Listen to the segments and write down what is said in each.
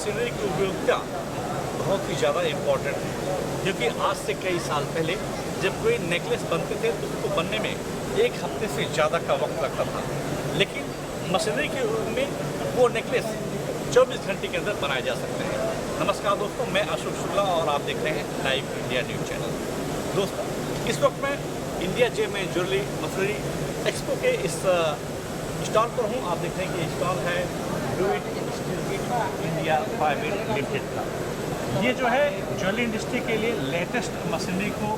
Machinery की उपयोगिता बहुत ही ज़्यादा इम्पॉर्टेंट है, क्योंकि आज से कई साल पहले जब कोई नेकलेस बनते थे तो उसको बनने में एक हफ्ते से ज़्यादा का वक्त लगता था, लेकिन मशीनरी के युग में वो नेकलेस 24 घंटे के अंदर बनाए जा सकते हैं। नमस्कार दोस्तों, मैं अशोक शुक्ला और आप देख रहे हैं लाइव इंडिया न्यूज़ चैनल। दोस्तों, इस वक्त मैं इंडिया जे में ज्वेलरी मशीनरी एक्सपो के इस स्टॉल पर हूँ। आप देख रहे हैं कि स्टॉल है डोइट इंडिया प्राइवेट लिमिटेड का। ये जो है ज्वेलरी इंडस्ट्री के लिए लेटेस्ट मशीनरी को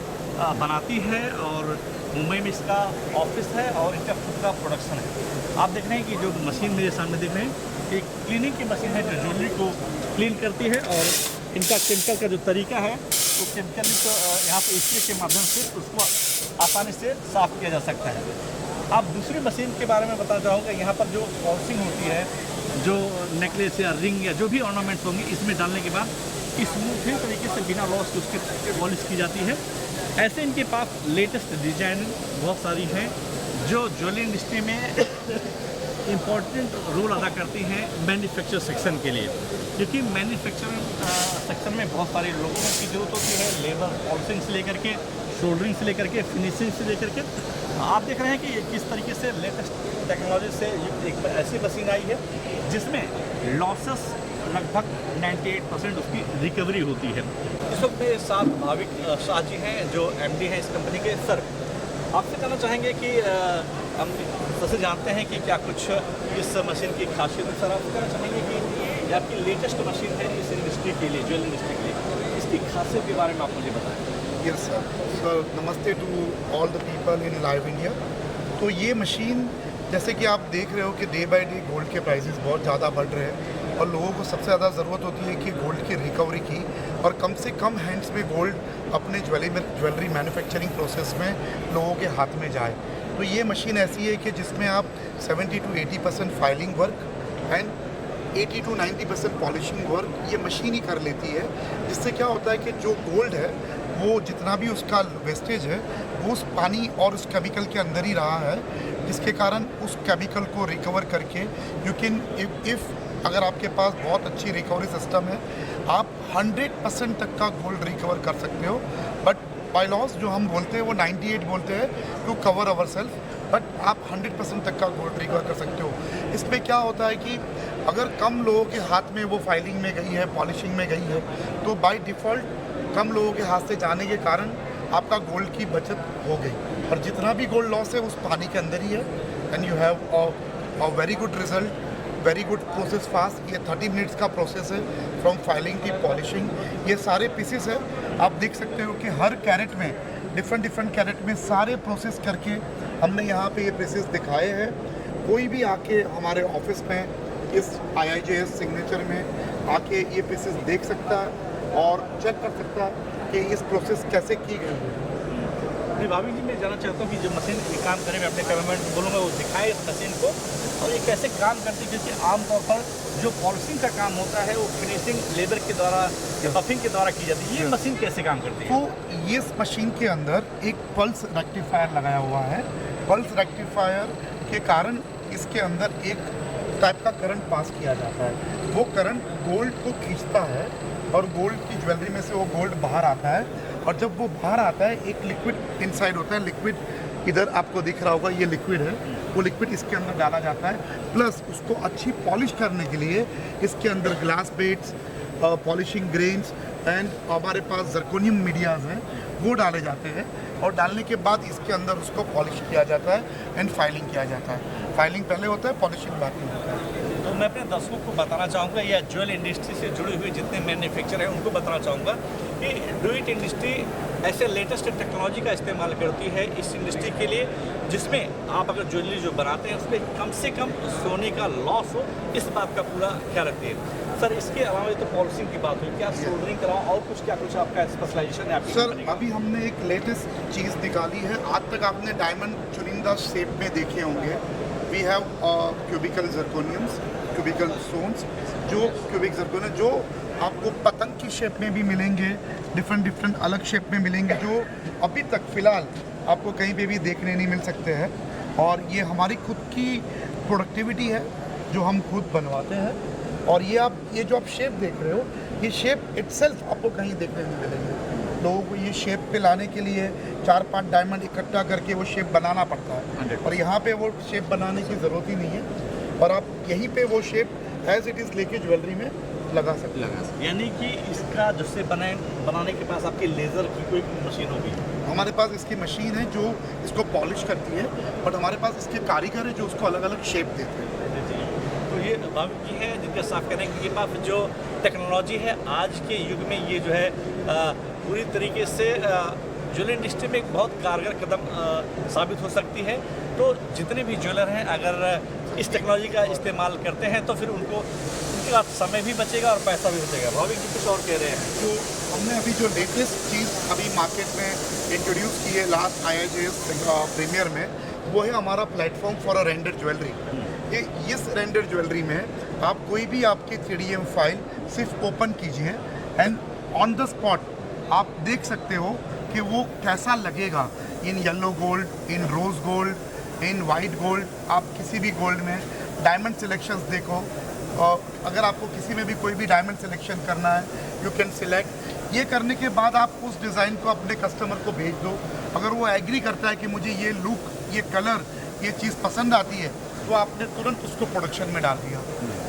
बनाती है और मुंबई में इसका ऑफिस है और इनका खुद का प्रोडक्शन है। आप देख रहे हैं कि जो मशीन मेरे सामने देख रहे हैं एक क्लीनिंग की मशीन है जो ज्वेलरी को क्लीन करती है और इनका केमिकल का जो तरीका है वो केमिकल तो यहाँ पे स्प्रे के माध्यम से उसको आसानी से साफ़ किया जा सकता है। आप दूसरी मशीन के बारे में बताना चाहूँगा। यहाँ पर जो पॉलिशिंग होती है, जो नेकलेस या रिंग या जो भी ऑर्नामेंट्स होंगे इसमें डालने के बाद स्मूथली तरीके से बिना लॉस उसकी पॉलिश की जाती है। ऐसे इनके पास लेटेस्ट डिजाइन बहुत सारी हैं जो ज्वेलरी इंडस्ट्री में इम्पॉर्टेंट रोल अदा करती हैं मैन्युफैक्चर सेक्शन के लिए, क्योंकि मैन्युफैक्चरिंग सेक्शन में बहुत सारे लोगों की ज़रूरत होती है, लेबर पॉलिशिंग से लेकर के शोल्डरिंग से लेकर के फिनिशिंग से लेकर के। आप देख रहे हैं कि किस तरीके से लेटेस्ट टेक्नोलॉजी से एक ऐसी मशीन आई है जिसमें लॉसेस लगभग 98% उसकी रिकवरी होती है। इस वक्त मेरे साथ भाविक शाह जी हैं जो MD हैं इस कंपनी के। सर, आपसे कहना चाहेंगे कि हम सबसे जानते हैं कि क्या कुछ इस मशीन की खासियत है। सर, आप कहना चाहेंगे कि ये आपकी लेटेस्ट मशीन है इस इंडस्ट्री के लिए, ज्वेलरी इंडस्ट्री के लिए, इसकी खासियत के बारे में आप मुझे बताएं। Yes sir, namaste to all the people in live India. तो ये मशीन जैसे कि आप देख रहे हो कि डे बाय डे गोल्ड के प्राइसेस बहुत ज़्यादा बढ़ रहे हैं और लोगों को सबसे ज़्यादा ज़रूरत होती है कि गोल्ड की रिकवरी की और कम से कम हैंड्स में गोल्ड अपने ज्वेलरी मैन्युफैक्चरिंग प्रोसेस में लोगों के हाथ में जाए। तो ये मशीन ऐसी है कि जिसमें आप 70 to 80% filing work and 80 to 90% polishing work ये मशीन ही कर लेती है। जिससे क्या होता है कि जो गोल्ड है वो जितना भी उसका वेस्टेज है वो उस पानी और उस केमिकल के अंदर ही रहा है, जिसके कारण उस केमिकल को रिकवर करके यू कैन इफ़ अगर आपके पास बहुत अच्छी रिकवरी सिस्टम है आप 100% तक का गोल्ड रिकवर कर सकते हो। बट बाय लॉस जो हम बोलते हैं वो 98 बोलते हैं to cover our self, but आप 100% तक का गोल्ड रिकवर कर सकते हो। इसमें क्या होता है कि अगर कम लोगों के हाथ में वो फाइलिंग में गई है, पॉलिशिंग में गई है, तो बाय डिफ़ॉल्ट कम लोगों के हाथ से जाने के कारण आपका गोल्ड की बचत हो गई और जितना भी गोल्ड लॉस है उस पानी के अंदर ही है and you have a very good result, very good process fast. ये 30 मिनट्स का प्रोसेस है फ्रॉम फाइलिंग की पॉलिशिंग। ये सारे पीसेस है, आप देख सकते हो कि हर कैरेट में डिफरेंट कैरेट में सारे प्रोसेस करके हमने यहाँ पे ये पीसेस दिखाए हैं। कोई भी आके हमारे ऑफिस में इस iijs सिग्नेचर में आके ये पीसेस देख सकता है और चेक कर सकता है कि इस प्रोसेस कैसे की गई है। नहीं भाभी जी, मैं जानना चाहता हूँ कि जो मशीन ये काम करे, मैं अपने कमेंट बोलूँगा वो दिखाए इस मशीन को और ये कैसे काम करती है, क्योंकि आमतौर पर जो पॉलिशिंग का काम होता है वो फिनिशिंग लेबर के द्वारा या बफिंग के द्वारा की जाती है। ये मशीन कैसे काम करती है? तो ये इस मशीन के अंदर एक पल्स रेक्टिफायर लगाया हुआ है। पल्स रेक्टिफायर के कारण इसके अंदर एक टाइप का करंट पास किया जाता है। वो करंट गोल्ड को खींचता है और गोल्ड की ज्वेलरी में से वो गोल्ड बाहर आता है और जब वो बाहर आता है एक लिक्विड इनसाइड होता है। लिक्विड इधर आपको दिख रहा होगा, ये लिक्विड है, वो लिक्विड इसके अंदर डाला जाता है। प्लस उसको अच्छी पॉलिश करने के लिए इसके अंदर glass beds, polishing grains and हमारे पास जर्कोनियम मीडियाज हैं वो डाले जाते हैं और डालने के बाद इसके अंदर उसको पॉलिश किया जाता है एंड फाइलिंग किया जाता है। फाइलिंग पहले होता है, पॉलिशिंग बाद में होता है। तो मैं अपने दर्शकों को बताना चाहूँगा या ज्वेलरी इंडस्ट्री से जुड़े हुए जितने मैन्युफैक्चर हैं उनको बताना चाहूँगा कि डोइट इंडस्ट्री ऐसे लेटेस्ट टेक्नोलॉजी का इस्तेमाल करती है इस इंडस्ट्री के लिए, जिसमें आप अगर ज्वेलरी जो बनाते हैं उसमें कम से कम सोने का लॉस हो, इस बात का पूरा ख्याल रखती है। सर, इसके अलावा तो पॉलिशिंग की बात हुई, क्या सोल्डरिंग कराओ और कुछ क्या कुछ आपका स्पेशलाइजेशन है आपकी? सर, अभी हमने एक लेटेस्ट चीज़ निकाली है। आज तक आपने डायमंड चुनिंदा शेप में देखे होंगे। We have cubical zirconiums, cubical stones, जो क्यूबिक जर्कोनियम जो आपको पतंग की शेप में भी मिलेंगे, डिफरेंट अलग शेप में मिलेंगे, जो अभी तक फ़िलहाल आपको कहीं पे भी देखने नहीं मिल सकते हैं। और ये हमारी खुद की प्रोडक्टिविटी है जो हम खुद बनवाते हैं और ये जो आप शेप देख रहे हो, ये शेप इटसेल्फ आपको कहीं देखने नहीं मिलेगी। लोगों को ये शेप पे लाने के लिए 4-5 डायमंड इकट्ठा करके वो शेप बनाना पड़ता है, और यहाँ पे वो शेप बनाने की ज़रूरत ही नहीं है, और आप यहीं पे वो शेप एज इट इज़ लेके ज्वेलरी में लगा सकते हैं। यानी कि इसका जो से बनाने के पास आपकी लेज़र की कोई मशीन होगी? हमारे पास इसकी मशीन है जो इसको पॉलिश करती है, बट हमारे पास इसके कारीगर है जो उसको अलग अलग शेप देते हैं। तो ये भाविक जी है जिनके साफ करें कि ये पास जो टेक्नोलॉजी है आज के युग में, ये जो है पूरी तरीके से ज्वेलरी इंडस्ट्री में एक बहुत कारगर कदम साबित हो सकती है। तो जितने भी ज्वेलर हैं अगर इस टेक्नोलॉजी का इस्तेमाल करते हैं तो फिर उनके पास समय भी बचेगा और पैसा भी बचेगा। भाविक जी कुछ और कह रहे हैं? तो हमने अभी जो लेटेस्ट चीज़ अभी मार्केट में इंट्रोड्यूस की है लास्ट iijs प्रीमियर में, वो है हमारा platform for a render jewellery. इस रेंडर ज्वेलरी में आप कोई भी आपकी 3DM फाइल सिर्फ ओपन कीजिए एंड ऑन द स्पॉट आप देख सकते हो कि वो कैसा लगेगा in yellow gold, in rose gold, in white gold. आप किसी भी गोल्ड में डायमंड सिलेक्शंस देखो, और अगर आपको किसी में भी कोई भी डायमंड सिलेक्शन करना है यू कैन सिलेक्ट। ये करने के बाद आप उस डिज़ाइन को अपने कस्टमर को भेज दो। अगर वो एग्री करता है कि मुझे ये लुक, ये कलर, ये चीज़ पसंद आती है, तो आपने तुरंत उसको प्रोडक्शन में डाल दिया।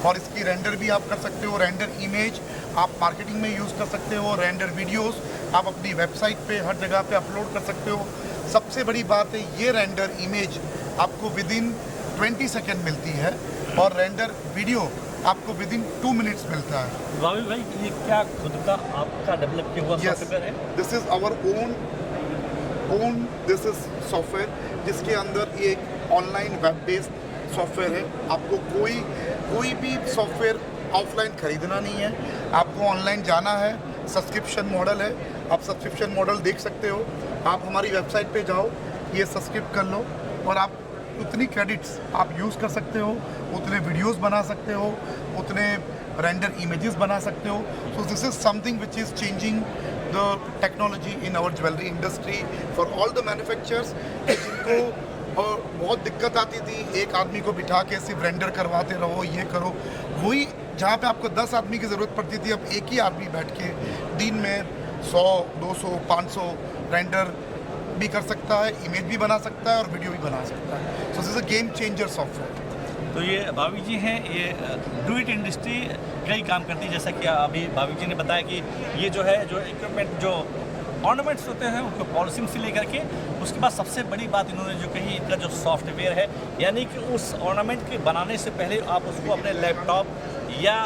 और इसकी रेंडर भी आप कर सकते हो, रेंडर इमेज आप मार्केटिंग में यूज़ कर सकते हो, रेंडर वीडियोस आप अपनी वेबसाइट पे हर जगह पे अपलोड कर सकते हो। सबसे बड़ी बात है ये रेंडर इमेज आपको विदिन 20 सेकेंड मिलती है, और रेंडर वीडियो आपको विदिन 2 मिनट्स मिलता है। भाविक भाई ये क्या खुद का आपका डेवलप किया हुआ सॉफ्टवेयर है? This is our own this is software, जिसके अंदर ये एक ऑनलाइन वेब बेस्ड सॉफ्टवेयर है। आपको कोई भी सॉफ्टवेयर ऑफलाइन खरीदना नहीं है, आपको ऑनलाइन जाना है। सब्सक्रिप्शन मॉडल है, आप सब्सक्रिप्शन मॉडल देख सकते हो। आप हमारी वेबसाइट पे जाओ, ये सब्सक्राइब कर लो, और आप उतनी क्रेडिट्स आप यूज़ कर सकते हो, उतने वीडियोस बना सकते हो, उतने रेंडर इमेजेस बना सकते हो। So this is something which is changing the technology in our jewellery industry for all the manufacturers, जिनको और बहुत दिक्कत आती थी एक आदमी को बिठा के सिर्फ रेंडर करवाते रहो, ये करो। वही जहाँ पे आपको 10 आदमी की ज़रूरत पड़ती थी, अब एक ही आदमी बैठ के दिन में 100, 200, 500 रेंडर भी कर सकता है, इमेज भी बना सकता है और वीडियो भी बना सकता है। सो this is a game changer software. तो ये भाविक जी हैं, ये डुइट इंडस्ट्री कई काम करती है, जैसा कि अभी भाविक जी ने बताया कि ये जो है जो इक्विपमेंट जो ऑर्नामेंट्स होते हैं उनको पॉलिशिंग से लेकर के, उसके बाद सबसे बड़ी बात इन्होंने जो कही, इनका जो सॉफ्टवेयर है, यानी कि उस ऑर्नामेंट के बनाने से पहले आप उसको अपने लैपटॉप या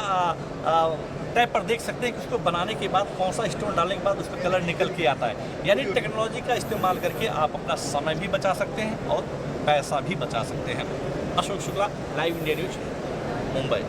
टैब पर देख सकते हैं कि उसको बनाने के बाद कौन सा स्टोन डालने के बाद उसका कलर निकल के आता है। यानी टेक्नोलॉजी का इस्तेमाल करके आप अपना समय भी बचा सकते हैं और पैसा भी बचा सकते हैं। Ashok Shukla, live India news, Mumbai.